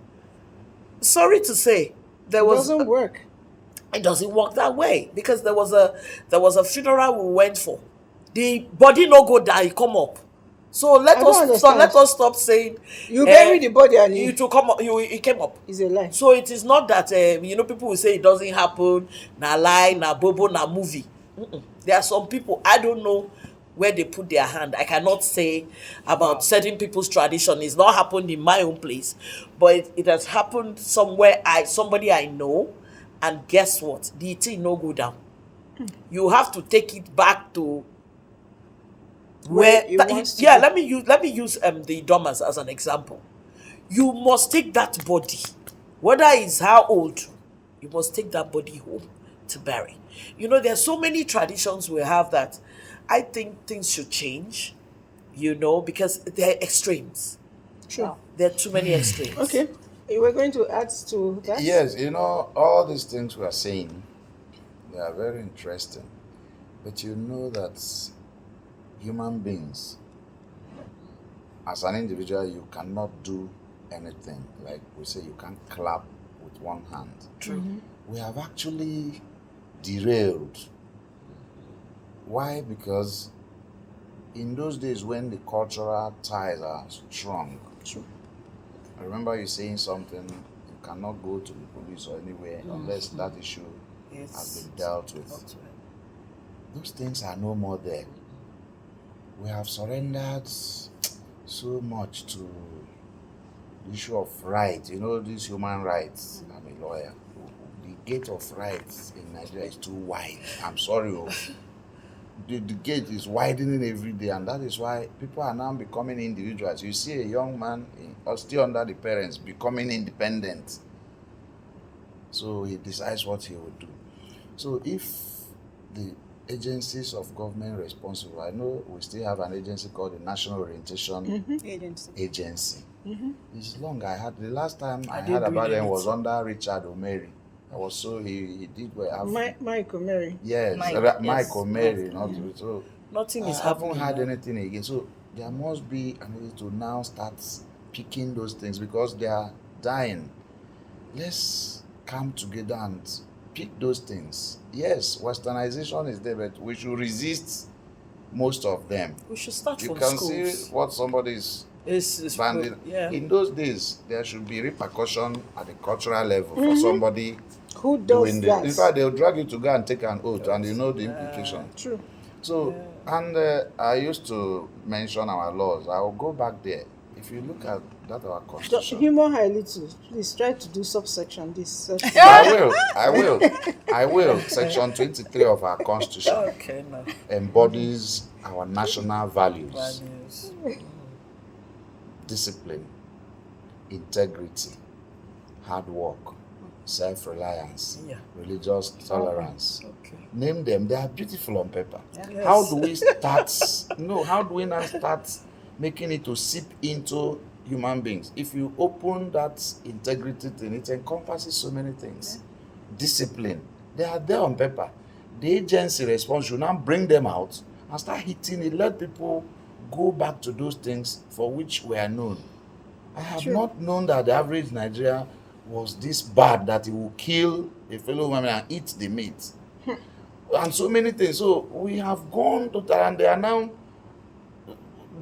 Sorry to say, It doesn't work. it doesn't work that way, because there was a funeral we went for. The body no go down, it come up. So let us stop saying You bury the body and you to come up. It came up. It's a lie. So it is not that people will say it doesn't happen. Na lie, na bobo, na movie. There are some people, I don't know where they put their hand. I cannot say about certain people's tradition. It's not happened in my own place, but it has happened somewhere. Somebody I know, and guess what? The thing no go down. You have to take it back to where. Let me use the Dormers as an example. You must take that body, whether it's how old, you must take that body home to bury. There are so many traditions we have that I think things should change, because they're extremes. Sure. There are too many extremes. Okay. We're going to add to that. Yes, all these things we are saying, they are very interesting. But you know that human beings, as an individual, you cannot do anything. Like we say, you can't clap with one hand. True. We have actually derailed. Why? Because in those days when the cultural ties are strong, I remember you saying something, you cannot go to the police or anywhere unless that issue has been dealt with. Those things are no more there. We have surrendered so much to the issue of rights. These human rights. I'm a lawyer. The gate of rights in Nigeria is too wide. I'm sorry. The gate is widening every day, and that is why people are now becoming individuals. You see a young man still under the parents becoming independent. So he decides what he will do. So if the agencies of government responsible, I know we still have an agency called the National Orientation Agency. It's long. The last time I heard about them was under Richard O'Mary. He did well. Mike O'Mary. Yes, Mike O'Mary. So nothing is happening. I haven't had now. anything again. So there must be a way to now start picking those things because they are dying. Let's come together and pick those things. Yes, westernization is there, but we should resist most of them. We should start You from can schools. see what somebody is It's banding. yeah. In those days, there should be repercussion at the cultural level for somebody Who does doing that? this. In fact, they'll drag you to go and take an oath, and you know the implication. True. So, and I used to mention our laws. I will go back there. If you look at that our constitution, Humor her a little. Please try to do subsection this section. I will. Section 23 of our constitution Okay, no. embodies our national values, Values. discipline, integrity, hard work, self-reliance, Yeah. religious tolerance. Okay. Name them. They are beautiful on paper. Yes. How do we start? How do we now start making it to seep into human beings? If you open that integrity thing, it encompasses so many things. Discipline. They are there on paper. The agency response should now bring them out and start hitting it. Let people go back to those things for which we are known. I have not known that the average Nigerian was this bad that he will kill a fellow woman and eat the meat. And so many things. So we have gone to that, and they are now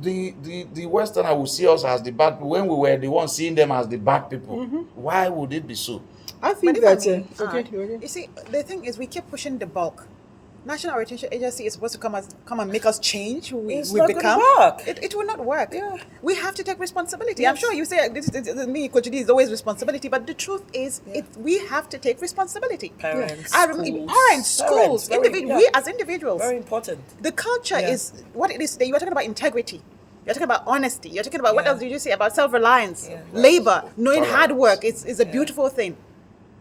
the Westerner will see us as the bad people when we were the ones seeing them as the bad people. Why would it be so? I think But if I that may okay. add, you see, the thing is, we keep pushing the bulk. National Orientation Agency is supposed to come and make us change who we It's not gonna become. work. It will not work. Yeah. We have to take responsibility. I'm sure you say this me, Coach D, is always responsibility, but the truth is, we have to take responsibility. Parents, schools, very- we as individuals. Very important. The culture is what it is today. You are talking about integrity. You're talking about honesty. You're talking about what else did you say about self-reliance, labor, knowing hard work. It's a beautiful thing.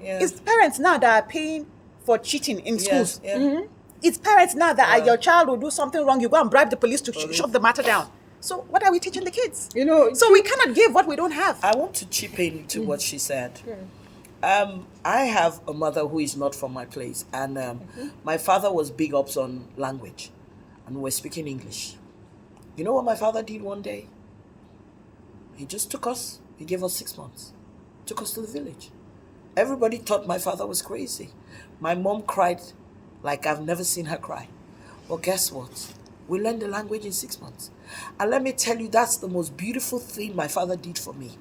Yeah. It's parents now that are paying for cheating in schools. Yeah. It's parents now that your child will do something wrong. You go and bribe the police to shut the matter down. So what are we teaching the kids? So we cannot give what we don't have. I want to chip in to what she said. I have a mother who is not from my place, and my father was big ups on language, and we're speaking English. You know what my father did one day? He just took us. He gave us 6 months. Took us to the village. Everybody thought my father was crazy. My mom cried like I've never seen her cry. Well, guess what? We learned the language in 6 months. And let me tell you, that's the most beautiful thing my father did for me.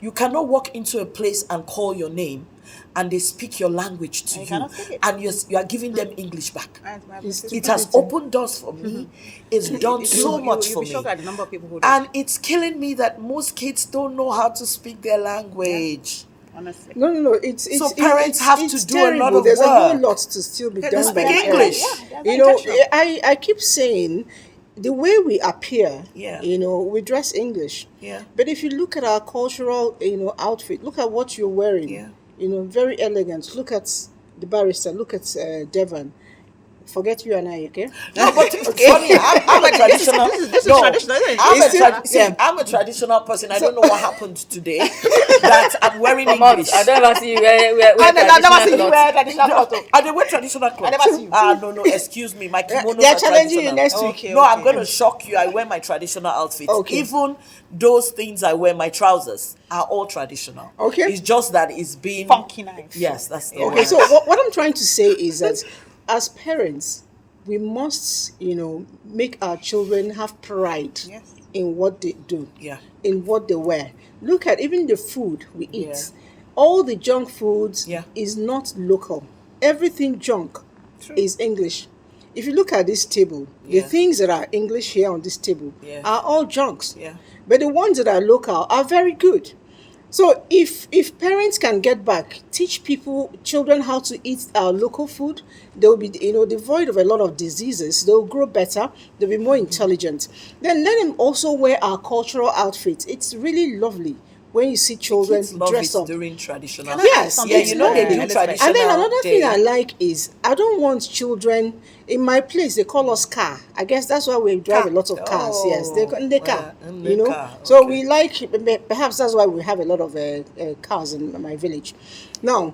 You cannot walk into a place and call your name and they speak your language to you. And you are giving them English back. It has opened doors for me. It's done so much for me. At the number of people who do. And it's killing me that most kids don't know how to speak their language. Honestly. No. It's So parents have it's to do a lot terrible. of There's a whole work. lot to still be They done by speak parents. English. I keep saying the way we appear, Yeah. we dress English. Yeah. But if you look at our cultural, outfit, look at what you're wearing. Yeah. Very elegant. Look at the barrister. Look at Devon. Forget you and I, okay? No, but it's funny. I'm a traditional. This is traditional, isn't it? I'm a traditional person. I don't know what happened today that I'm wearing English. I don't ever see you wear I never see you traditional wear traditional clothes. I don't wear traditional clothes. I never see you. No. Excuse me. My kimonos They're are challenging you traditional. next week. Okay, No, I'm okay. going to shock you. I wear my traditional outfits. Okay. Even those things I wear, my trousers, are all traditional. Okay. It's just that it's being Funky nice. Yes, that's the Okay, word. so what I'm trying to say is that as parents, we must, make our children have pride Yes. in what they do, Yeah. in what they wear. Look at even the food we eat. Yeah. All the junk foods Yeah. is not local. Everything junk is English. If you look at this table, the Yeah. things that are English here on this table Yeah. are all junks. Yeah. But the ones that are local are very good. So if parents can get back, teach children how to eat our local food, they'll be devoid of a lot of diseases. They'll grow better. They'll be more intelligent. Then let them also wear our cultural outfits. It's really lovely when you see children Kids love dress it up. during traditional. Yes, Yeah, you know they do it's traditional. And then another thing day. I like is I don't want children in my place. They call us car. I guess that's why we drive a lot of cars. Yes, they in the car. in the car, So okay. we like. Perhaps that's why we have a lot of cars in my village. Now,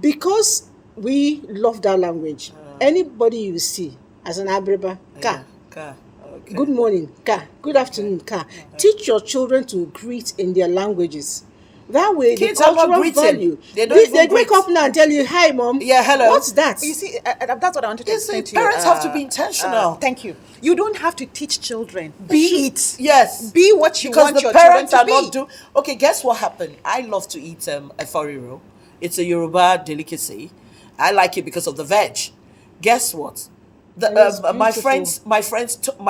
because we love that language, anybody you see as an Abreba, car. Car. Okay. Good morning, Ka. Good afternoon, Ka. Teach your children to greet in their languages. That way, Kids the are not cultural greeting. value. They don't even wake greet. up now and tell you, "Hi, mom." Yeah, hello. What's that? You see, that's what I wanted to Yes, explain to you. parents have to be intentional. Thank you. You don't have to teach children. Be it. Yes. Be what you Because want the your parents children are to not be. do. Okay, guess what happened? I love to eat eforiro. It's a Yoruba delicacy. I like it because of the veg. Guess what? My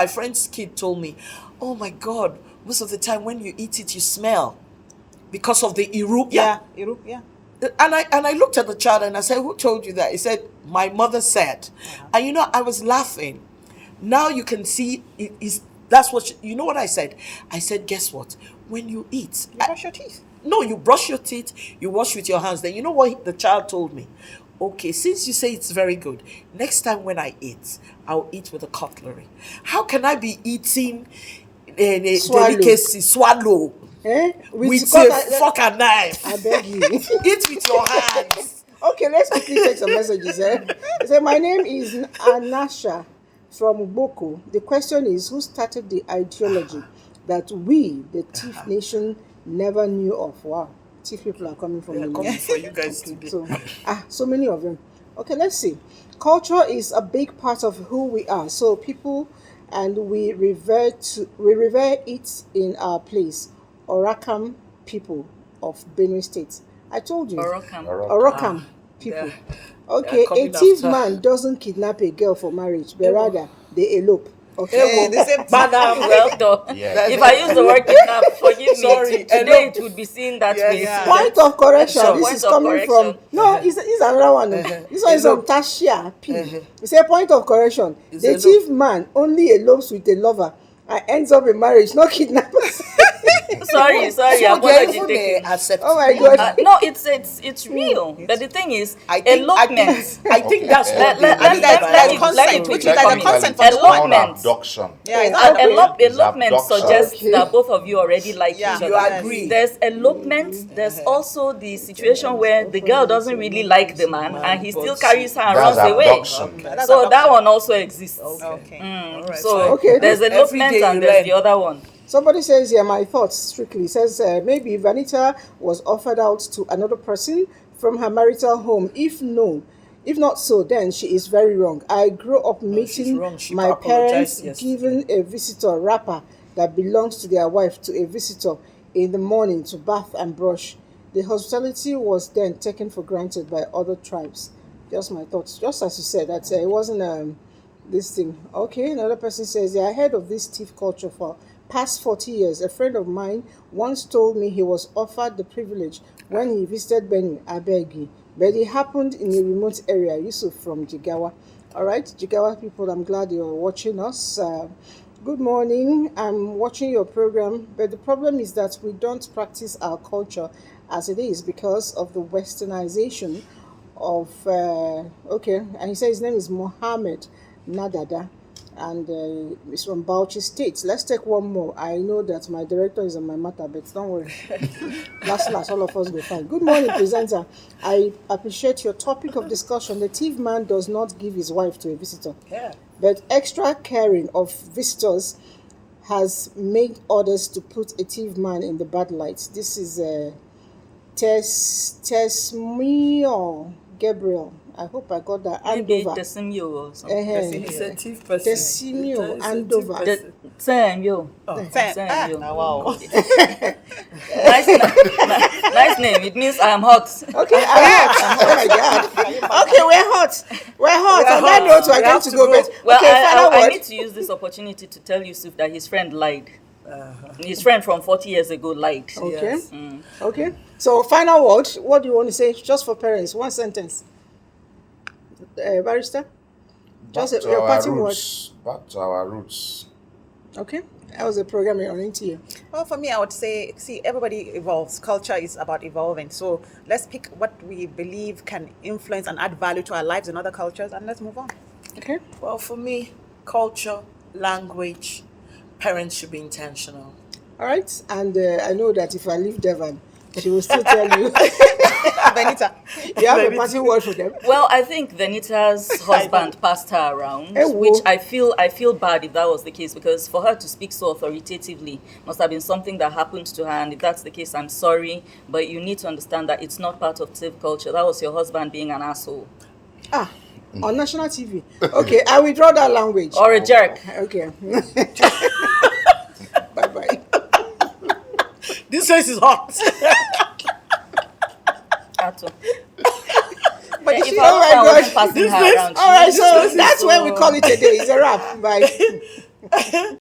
friend's kid told me, "Oh my God, most of the time when you eat it, you smell because of the iru." Yeah, Iru, yeah. And I looked at the child and I said, "Who told you that?" He said, "My mother said." And you know, I was laughing. Now you can see that's what you know what I said. I said, "Guess what? When you eat, You brush your teeth. no, you brush your teeth, you wash with your hands." Then you know what the child told me? "Okay, since you say it's very good, next time when I eat, I'll eat with a cutlery." How can I be eating a delicacy swallow with a fork and knife? I beg you. Eat with your hands. Okay, let's quickly take some messages. It said, "My name is Anasha from Boko. The question is, who started the ideology that we, the Thief Nation, never knew of?" Wow, Thief people are coming from They are the coming north. for you guys today. So many of them. Okay, let's see. Culture is a big part of who we are. So people, and we revere it in our place. Orakam people of Benue State. I told you. Orokam people. Okay, a thief man doesn't kidnap a girl for marriage, but rather they elope. Okay. the same Madam, well done. Yeah. If I use the word kidnap, forgive Sorry, me. Today it would be seen that way. yeah. Point of correction. Sure, This point is of coming from correction. it's another one. This one is from Tashia P. You say point of correction. The elope. thief man only elopes with a lover and ends up in marriage, not kidnappers. Sorry, So they apology even taken. accept. Oh my God. No, it's real. But the thing is, I think elopement. that's what Let they me consent, which is like a consent from the It's called elopement. abduction. Yeah, it's not Elopement abduction. suggests Okay. that both of you already like Yeah. each You other. agree. There's elopement. There's also the situation where the girl doesn't really like the man and he still carries her and That's runs away. abduction. That's So that abduction. one also exists. Okay. Alright, So Okay. there's Every elopement day and you there's learn. the other one. Somebody says here, my thoughts strictly says maybe Vanita was offered out to another person from her marital home. If not so, then she is very wrong. I grew up she's meeting wrong. She my parents apologized yesterday. giving a visitor wrapper that belongs to their wife to a visitor in the morning to bath and brush. The hospitality was then taken for granted by other tribes. Just my thoughts. Just as you said, that it wasn't this thing. Okay, another person says, yeah, I heard of this thief culture for past 40 years. A friend of mine once told me he was offered the privilege when he visited Benue, Abegi, but it happened in a remote area. Yusuf from Jigawa. All right, Jigawa people, I'm glad you're watching us. Good morning. I'm watching your program, but the problem is that we don't practice our culture as it is because of the westernization of okay, and he says his name is Mohammed Nadada, and it's from Bauchi State. Let's take one more. I know that my director is on my matter, but don't worry. last, all of us go fine. Good morning, presenter. I appreciate your topic of discussion. The thief man does not give his wife to a visitor, but extra caring of visitors has made others to put a thief man in the bad light. This is Tesmio Gabriel. I hope I got that. Maybe Andover. Tesimio or something. He's a thief person. Tesmio Andover. Tesimio. Wow. Nice name. It means I am hot. Okay, I'm hot. Oh my God. Okay, we're hot. On that note, we're going to go back. Well, Okay, final I word. need to use this opportunity to tell Yusuf that his friend lied. His friend from 40 years ago lied. Okay. Okay. So, final word. What do you want to say? Just for parents, one sentence. Barrister? Back Just to your our parting word. roots. Back to our roots. Okay. That was a program on NTA. Well, for me, I would say, see, everybody evolves. Culture is about evolving. So let's pick what we believe can influence and add value to our lives in other cultures, and let's move on. Okay. Well, for me, culture, language, parents should be intentional. All right. And I know that if I leave Devon, she will still tell you. Benita. You have a parting word for them? Well, I think Venita's husband passed her around, Eh, wo. which I feel bad if that was the case, because for her to speak so authoritatively must have been something that happened to her, and if that's the case, I'm sorry, but you need to understand that it's not part of TIV culture. That was your husband being an asshole. On national TV. Okay, I withdraw that language. Or a jerk. Okay. Bye-bye. This place is hot. Ato. But If she, her oh my husband wasn't gosh. passing her around, All right, she- so that's when we call it a day. It's a wrap. Bye.